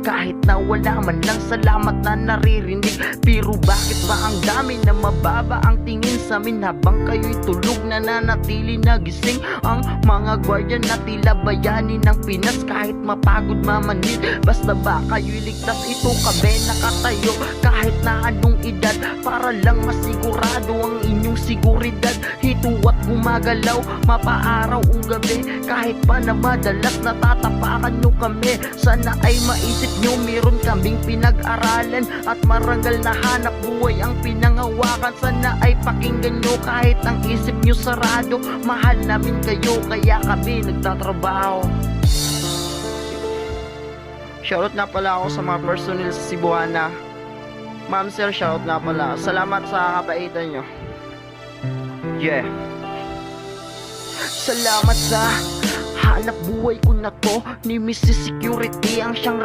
kahit na wala man lang salamat na naririnig. Pero bakit ba ang dami na mababa ang tingin sa amin habang kayo'y tulog nananatili na gising? Ang mga gwardiya na tila bayani ng Pinas, kahit mapagod mamanid, basta ba kayo'y ligtas, ito kabe nakatayo kahit na anong edad, para lang masigurado ang inyong seguridad. Hito at gumagalaw mapaaraw o gabi, kahit pa na madalas natatapakan nyo kami. Sana ay maisip nyo meron kaming pinag-aralan at marangal na hanap buhay ang pinangawakan. Sana ay pakinggan nyo kahit ang isip nyo sarado. Mahal namin kayo kaya kami nagtatrabaho. Shoutout na pala ako sa mga personnel sa Cebuana. Ma'am sir, shoutout na pala. Salamat sa kabaitan nyo. Yeah. Salamat sa hanap buhay ko na to, ni Mrs. Security ang siyang